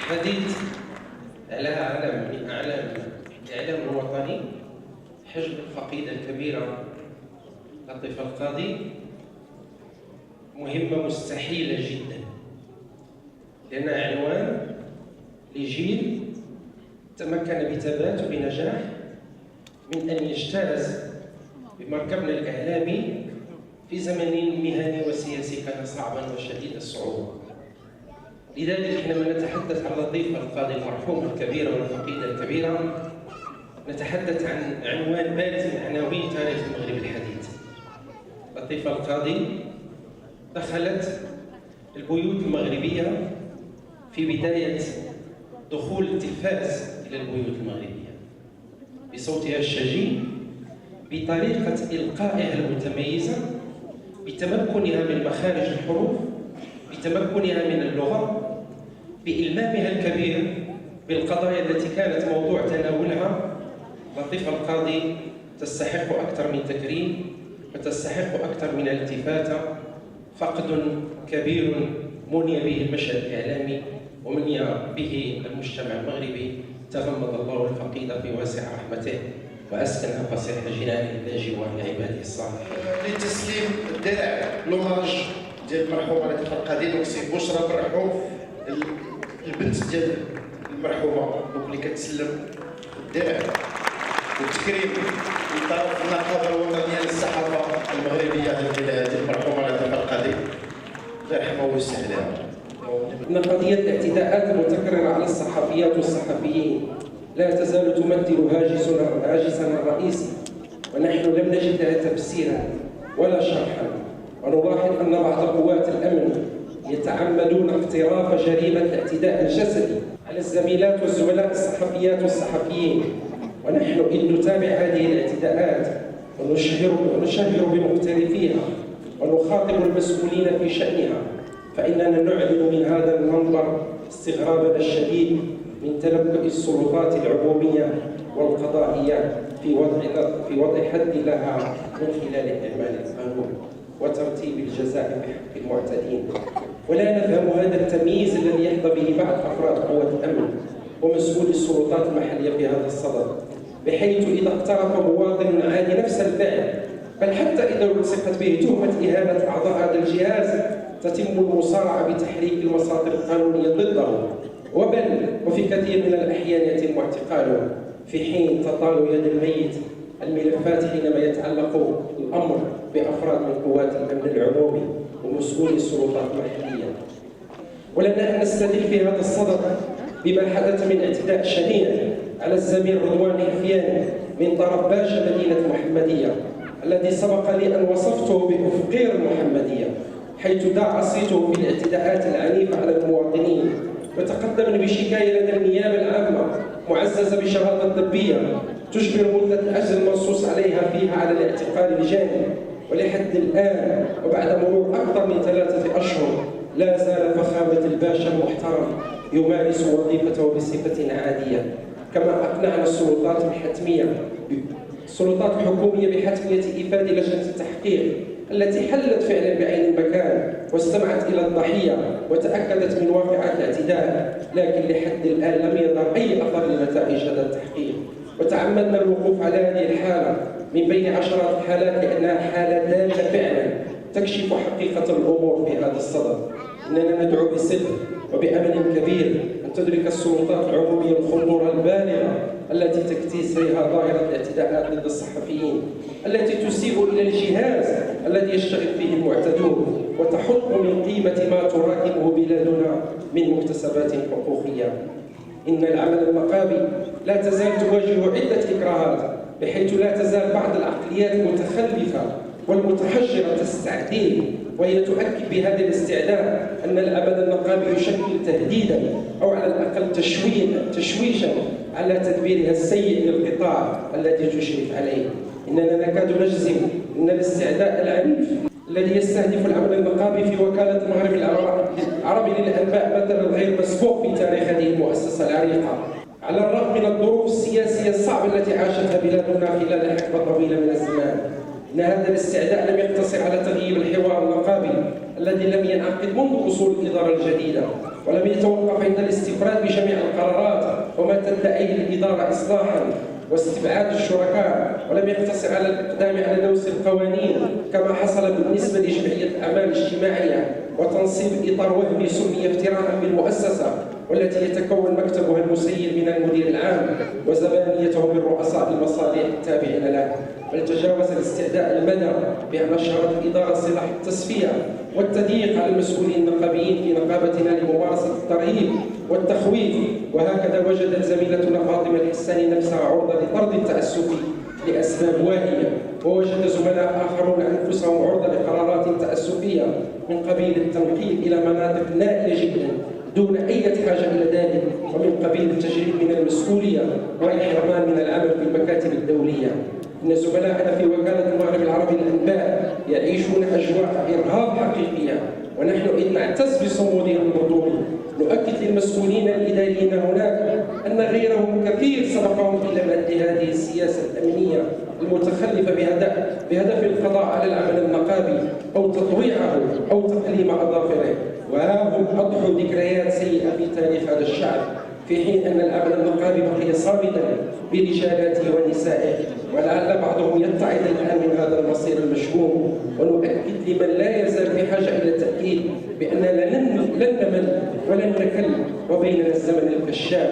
الحديث على علم من أعلام الإعلام الوطني حجب الفقيدة الكبيرة لطيفة القاضي مهمة مستحيلة جدا، لأنها عنوان لجيل تمكن بثبات وبنجاح من أن يجتاز بمركبنا الإعلامي في زمن مهني وسياسي كان صعبا وشديد الصعوبة. لذلك حينما نتحدث عن لطيفة القاضي المرحومة الكبيرة والفقيدة الكبيرة نتحدث عن عنوان بارز من عناوين تاريخ المغرب الحديث. لطيفة القاضي دخلت البيوت المغربية في بداية دخول التلفاز إلى البيوت المغربية بصوتها الشجي، بطريقة إلقائها المتميزة، بتمكنها من مخارج الحروف، بتمكنها من اللغة، بإلمامها الكبير بالقضايا التي كانت موضوع تناولها. لطيفة القاضي تستحق أكثر من تكريم وتستحق أكثر من التفاتة. فقد كبير مني به المشهد الإعلامي ومني به المجتمع المغربي. تغمد الله الفقيدة في واسع رحمته وأسكنها فسيح جنانه إلى جوار عباده الصالحين. لتسليم الدرع لوماج ديال المرحومه لطيفة القاضي نكسي بشرى بالرحوم البنت ديال المرحومه اللي كتسلم الدرع والتكريم من طرف النقابه الوطنيه للصحافه المغربيه ديال المرحومه لطيفة القاضي الله يرحمها ويوسع عليها. إن قضية الاعتداءات المتكررة على الصحفيات والصحفيين لا تزال تمثل هاجسنا الرئيسي، ونحن لم نجد لها تفسيرا ولا شرحا. ونلاحظ أن بعض قوات الأمن يتعمدون اقتراف جريمة الاعتداء الجسدي على الزميلات والزملاء الصحفيات والصحفيين، ونحن إن نتابع هذه الاعتداءات ونشهر بمقترفيها ونخاطب المسؤولين في شأنها، فإننا نعلن من هذا المنبر استغرابنا الشديد من تلبؤ السلطات العمومية والقضائية في وضع حد لها من خلال إعمال القانون وترتيب الجزاء بحق المعتدين. ولا نفهم هذا التمييز الذي يحظى به بعض أفراد قوات الأمن ومسؤولي السلطات المحلية في هذا الصدد، بحيث إذا اقترف مواطن عادي نفس الفعل، بل حتى إذا التصقت به تهمة إهانة أعضاء هذا الجهاز، تتم المصارعة بتحريك المصادر القانونية ضده، وفي كثير من الأحيان يتم اعتقاله، في حين تطال يد الميت الملفات حينما يتعلق الأمر بأفراد من قوات الأمن العمومي ومسؤولي السلطات المحلية. ولنا أن نستدل في هذا الصدد بما حدث من اعتداء شنيع على الزميل رضوان حفيان من طرف باشا مدينة محمدية، الذي سبق لي أن وصفته بأفقير المحمدية، حيث دعا صيته في الاعتداءات العنيفة على المواطنين، وتقدم بشكاية لدى النيابة العامة معززة بشهادة طبية تجبر مدة الأجل المنصوص عليها فيها على الاعتقال الجاني. ولحد الآن وبعد مرور أكثر من 3 أشهر لا زال فخامة الباشا المحترم يمارس وظيفته بصفة عادية، كما أقنعنا السلطات الحكومية بحتمية إيفاد لجنة التحقيق التي حلت فعلا بعين المكان واستمعت إلى الضحية وتأكدت من واقعة الاعتداء، لكن لحد الآن لم يظهر أي أثر لنتائج هذا التحقيق. وتعمدنا الوقوف على هذه الحالة من بين عشرات الحالات لأنها حالة دالة فعلا تكشف حقيقة الأمور في هذا الصدد. إننا ندعو بصدق وبأمل كبير أن تدرك السلطات العمومية الخطورة البالغة التي تكتسيها ظاهرة الاعتداءات ضد الصحفيين، التي تسيء إلى الجهاز الذي يشتغل فيه المعتدون وتحط من قيمة ما تراكمه بلادنا من مكتسبات حقوقية. إن العمل النقابي لا تزال تواجه عدة إكراهات، بحيث لا تزال بعض العقليات المتخلفة والمتحجرة تستعدين، وهي تؤكد بهذا الاستعداد أن العمل النقابي يشكل تهديدا أو على الأقل تشويشا على تدبيرها السيء للقطاع الذي تشرف عليه. إننا نكاد نجزم أن الاستعداء العنيف الذي يستهدف العمل النقابي في وكالة المغرب العربي للأنباء مثلا غير مسبوق في تاريخ هذه المؤسسة العريقة، على الرغم من الظروف السياسية الصعبة التي عاشتها بلادنا خلال حقبة طويلة من الزمان. إن هذا الاستعداء لم يقتصر على تغيير الحوار النقابي الذي لم ينعقد منذ وصول الإدارة الجديدة، ولم يتوقف عند الاستفراد بجميع وما تدعيه الإدارة إصلاحا واستبعاد الشركاء، ولم يقتصر على الإقدام على دوس القوانين كما حصل بالنسبة لجمعية الأعمال الاجتماعية وتنصيب إطار وهمي سمي افتراء بالمؤسسة، والتي يتكون مكتبها المسير من المدير العام وزبانيته من رؤساء المصالح التابعين له، بل تجاوز الاستعداء المدى بأن نشرت الإدارة سلاح التصفية والتضييق على المسؤولين النقابيين في نقابتنا لممارسة الترهيب والتخويف. وهكذا وجدت زميلتنا فاطمة الحساني نفسها عرضة لطرد التعسفي لأسباب واهية، ووجد زملاء آخرون أنفسهم عرضة لقرارات تأسفية من قبيل التنقيل إلى مناطق نائية جدا دون أي حاجة إلى ذلك، ومن قبيل التجريد من المسؤولية والحرمان من العمل في المكاتب الدولية. إن زملائنا في وكالة المغرب العربي للأنباء يعيشون أجواء إرهاب حقيقية، ونحن إذ نعتز بصمودهم المنظومي نؤكد للمسؤولين الإداريين هناك أن غيرهم كثير سبقهم إلى مد هذه السياسة الأمنية المتخلفة بهدف القضاء على العمل النقابي أو تطويعه أو تقليم أظافره، وها هم أضحوا ذكريات سيئة في تاريخ هذا الشعب، في حين أن العمل النقابي بقي صامدا برجالاته ونسائه، ولعل بعضهم يتعظ الآن من هذا المصير المشؤوم. ونؤكد لمن لا يزال في حاجة إلى التأكيد بأننا لن نمل ولن نكل، وبيننا الزمن الكشاف.